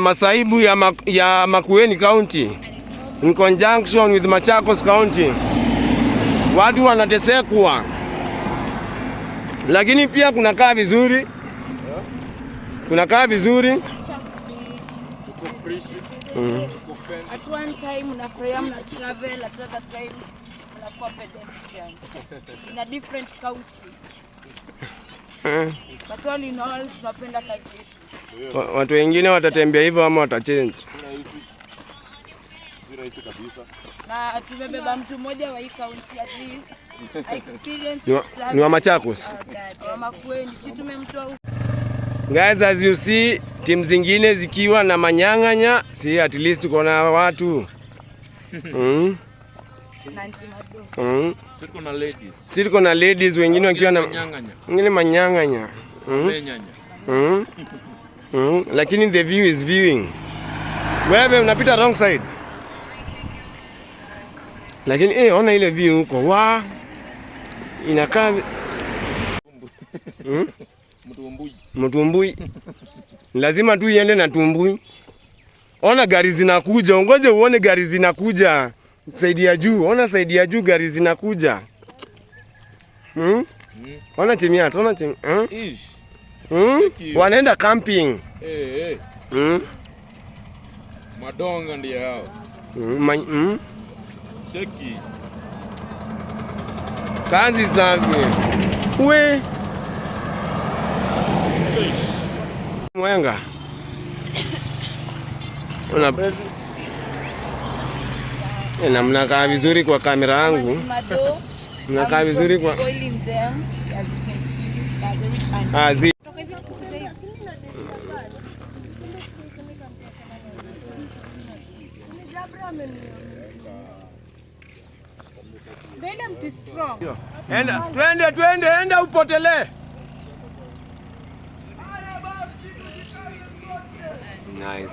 masaibu ya Makueni County in conjunction with Machakos County. Watu wanatesekwa, lakini pia kunakaa vizuri, At one time unafurahia mna travel, at other time unakuwa pedestrian in a different county. But all in all tunapenda kazi yetu. Watu wengine watatembea hivyo ama watachange. Na tumebeba mtu mmoja wa hii county at least experience ni wa Machakos. Wa Makueni, si tumemtoa huko. Guys, as you see, timu zingine zikiwa na manyang'anya, si at least tuko na watu. Tuko na ladies wengine wakiwa na manyang'anya. Lakini the view is viewing. Wewe unapita wrong side. Lakini ona ile view huko. Inakaa Mtumbui. Lazima tu iende na tumbui. Ona gari zinakuja. Ngoje uone gari zinakuja. Saidi ya juu. Ona saidi ya juu gari zinakuja. Ona chemiata. Ona wanaenda camping. Madonga ndio hao. Cheki. Kazi zake. Mwenga. Mnakaa vizuri kwa kamera yangu. Mnakaa vizuri kwa Twende upotele. Nice.